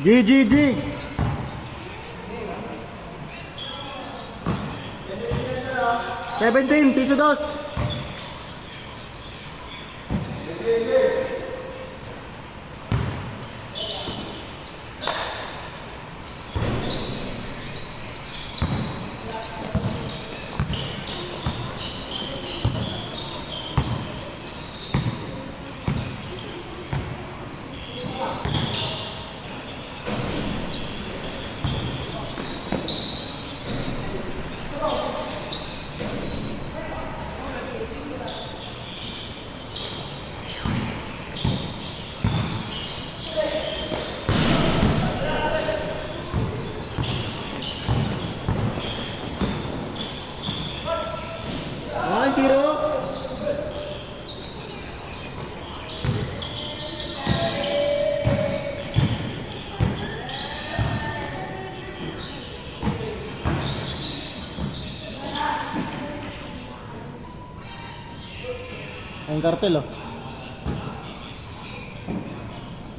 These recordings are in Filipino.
GGG. $17 dos. Ang kartel oh.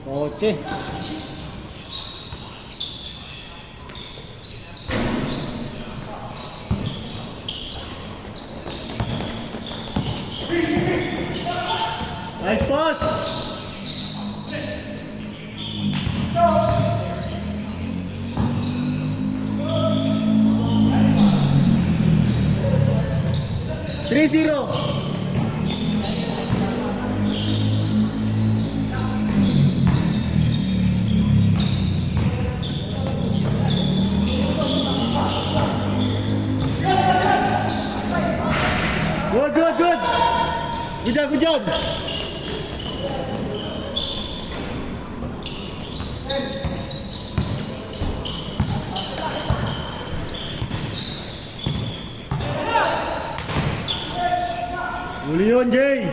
Kotse. Nice pass. Three zero. Good. Good job. Huli yun, Jay.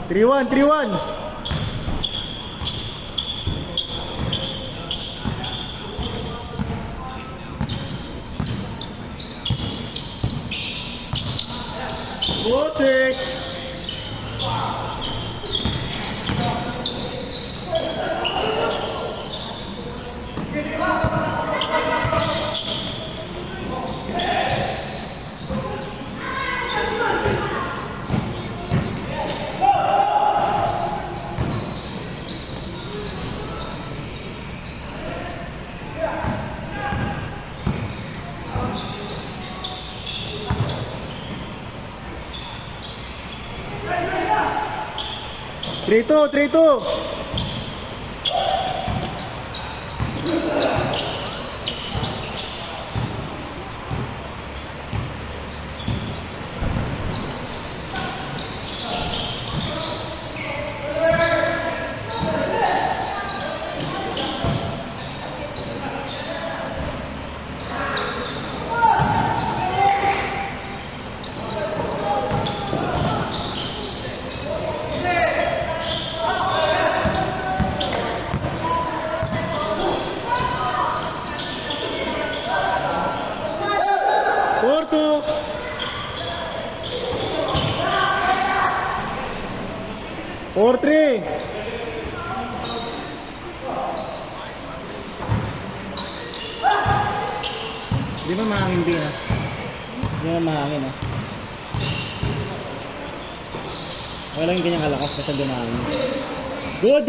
3-1. Butik. Three two. Four three. Di ba mahangin din ha? Di ba mahangin ha? Wala yung ganyang kalakas kasi dumahangin. Good.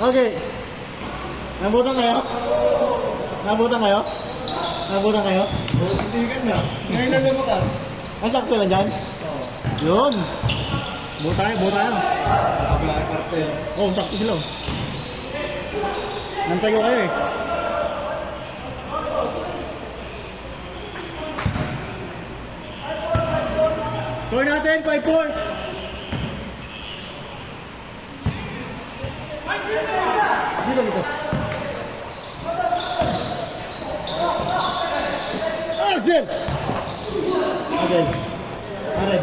Okay. Nabutan kayo? Hindi ka na. Ngayon na lumakas. Ang sakto lang dyan? Oo. Yun. Buta tayo. Nakabla ang kartel. Oh, sakto sila. Nantayo kayo eh. Score natin, 5-4. Dito. Axel! Okay. Pare.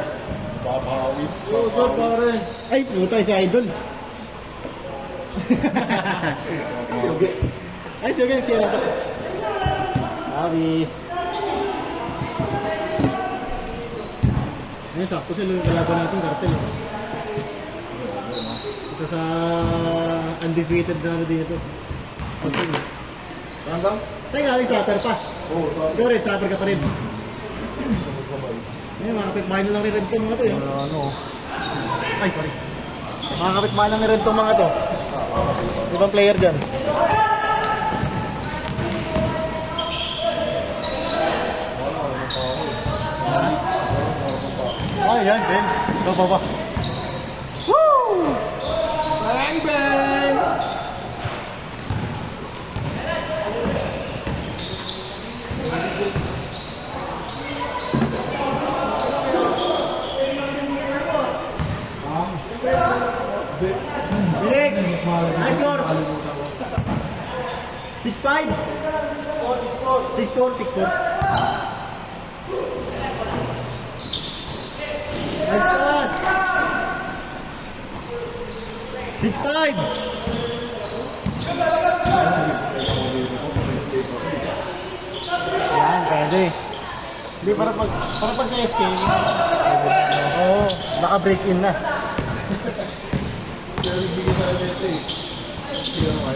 Babawis. Pare. Ay, puta si Idol. Ay, sige, siya na to. Awis. Ngayon, sakto sila yung kalaban natin, kartel. Isa sa undefeated na ano dito. Kartel. Hanggang? Sa'yo nga, satter pa. Oo, sorry. Ikaw rin, satter ka pa rin. Ngayon, mga kapitbahay na lang ni Red tong mga to. Ano? Ay, sorry. Mga kapitbahay lang ni Red tong mga to. Ibang player dyan. Ay, yan, Ben. Ito, baba. Woo! Bang, bang! Bilig! Nice score! 6-5! 6-4, 6-4. Nice pass! 6-5! Yan, pwede. Hindi, para pag sa SK, oo, naka-break in na.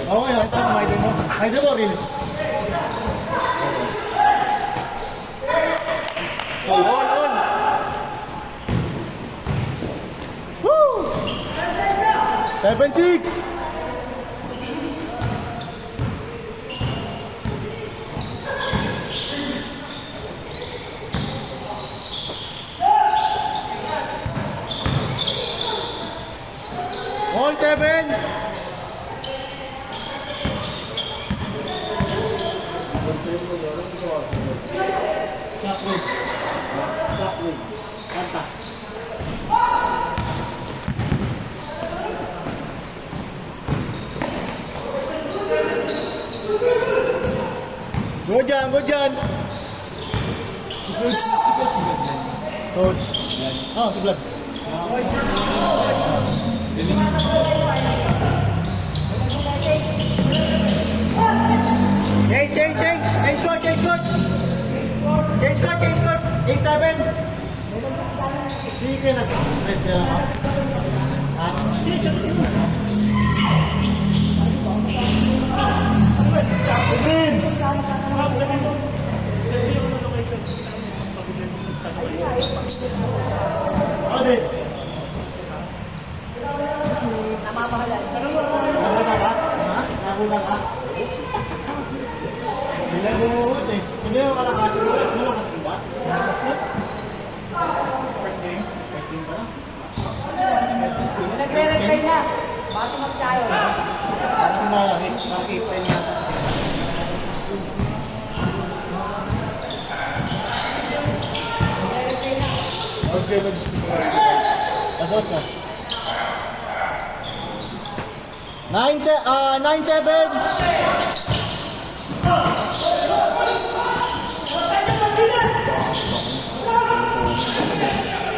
Okay, ito ang idol mo. Idol mo, Reels. On! Woo! 7-6! All 7! Shockwave. Kanta. Go dyan, go dyan. Coach. Ah, si Vlad. Change. Change score. Change score. 8-7. Sige na. Press na lang. Green. Ade. Namamahalan. Nakulang ka? Hindi mo eh. Hindi mo malakas. Malakas ba? Malakas na? First game? First game pa? Nagre-retry na. Bago mag-tayo. Parang malaki. Nakita niya. How's game mag-gusto mo rin? Pasot ka. 9-7.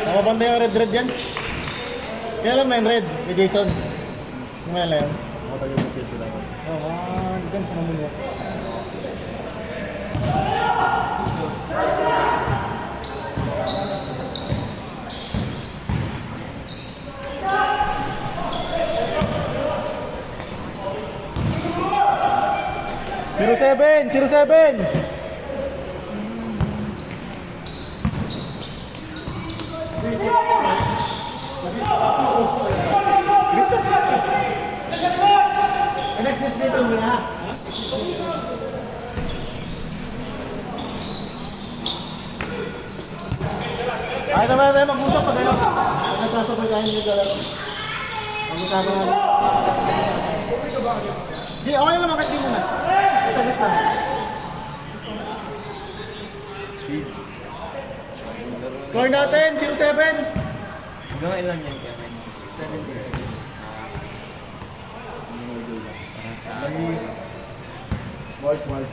Nakabanda yung red yan? Kaya alam mo yung red, si Jason. Kung may alam. Matagal mo kids sila. Oo, dyan sa mamunya. Zero seven. Alexis dito muna. Ay naman tayo mag-usap pa tayo. Nagkasapay tayo yung galaro. Mag-usapan natin. Di, okay naman kasi muna. Ito lang. Score natin, 0-7. Hanggang ilan yan, Kevin? 7 days. Mark.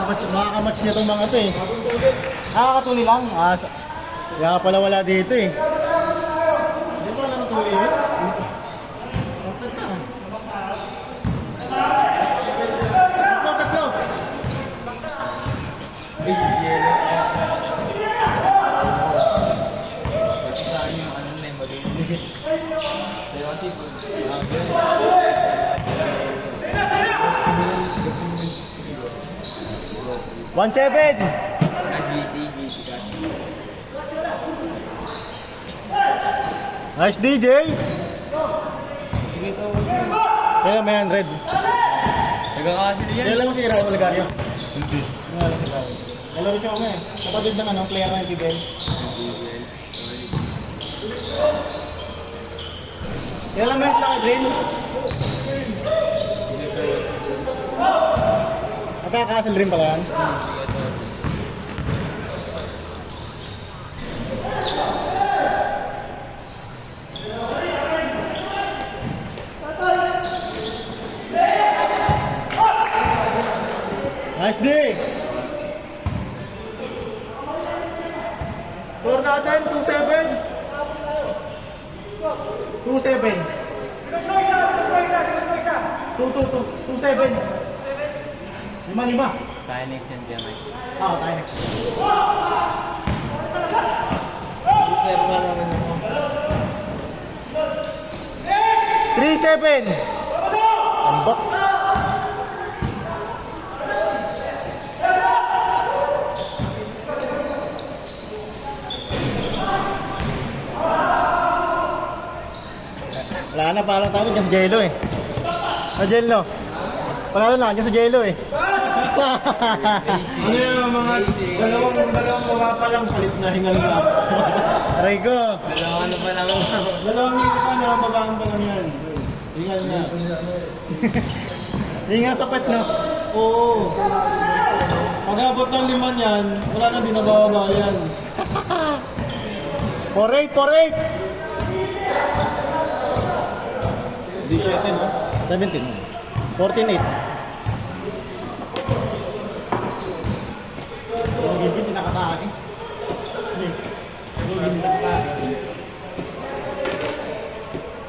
Makakamatch niya itong mga to eh. Nakakatuli lang. Kaya pala wala dito eh. Hindi pa wala natuli eh. Tatlo. Ay, yelo. Kasi sa akin yung ano na yung malinis. Pero kasi, One seven. GT kasi. Nice DJ. Sige to. Kaya may 100. Nagkakasil yan. Kailan mo si Raul Oligario? Hindi. Wala si Raul. Lalo siya ako eh. Kapatid ng ano, player ng TBL. Kailan mo yung sila kay Drain? Nakaka-castle rin pala yan. Nice D! Score natin, 2-7. 2-7. 2-7. 5-5. Kaya next yan kaya Mike. Tayo next. Pero nga naman ako. 3-7. Ambot. Wala na, parang tayo dyan sa Jello eh. Sa Jello. Panalo na, dyan sa Jello eh. Ano yung mga dalawang baba pa lang palit na hingal na. Aray ko. Dalawang ano pa lang. Dalawang hito pa na babaan pa lang yan. Hingal na. Hindi nga sapit no. Oo. Pag abot ng 5 yan, wala na din nabababa yan. 4-8. 17 no? 17. 14-8. Yung gilgit, hindi nakatake. Yung gilgit, hindi nakatake.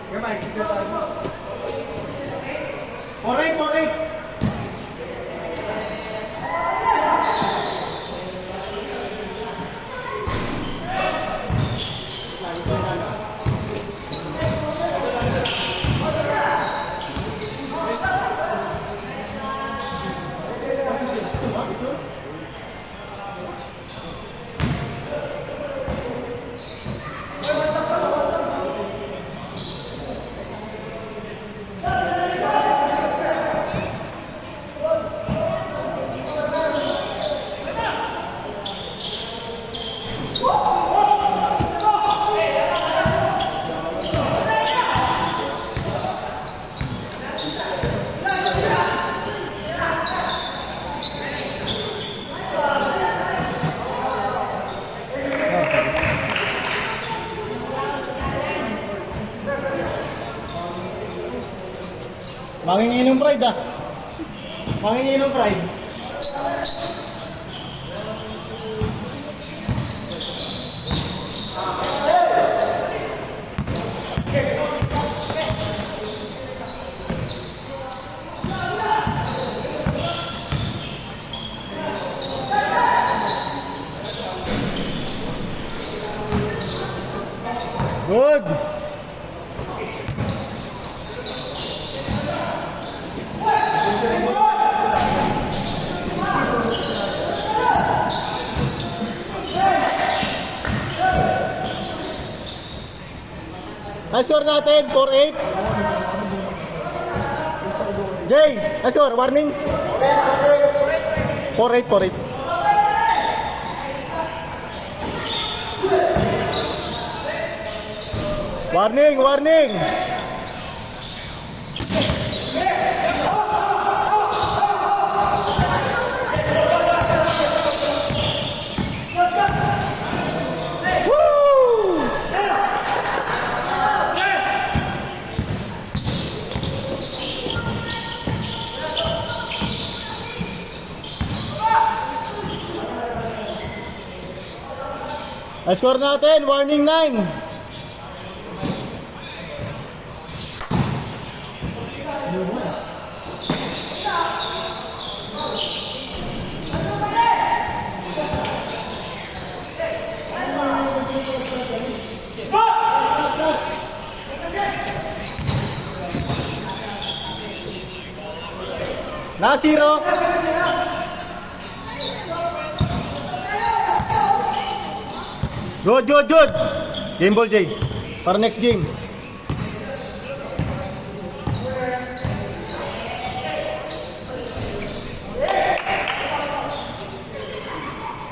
Kaya Mike, secure tayo mo. 4-8. Mangingi ng pride ah. Mangingi ng pride. Good. Ang score natin, 4-8. Jay, ang score, warning. 4-8. Warning. Ang score natin, warning 9. Na 0. Good, good, good. Game ball, Jay. Para next game.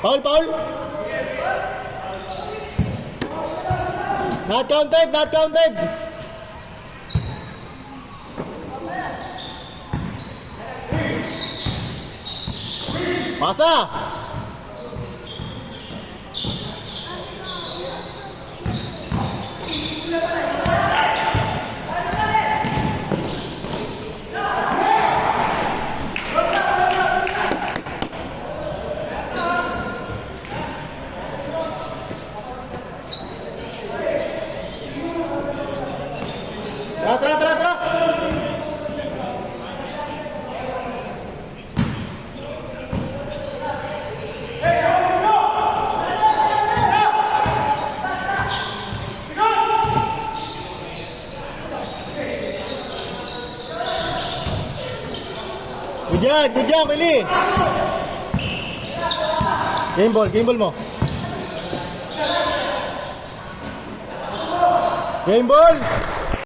Foul, foul. Not counted, not counted. Pasa. Tara, tara, tara. Good job, Eli. Game ball mo. Game ball.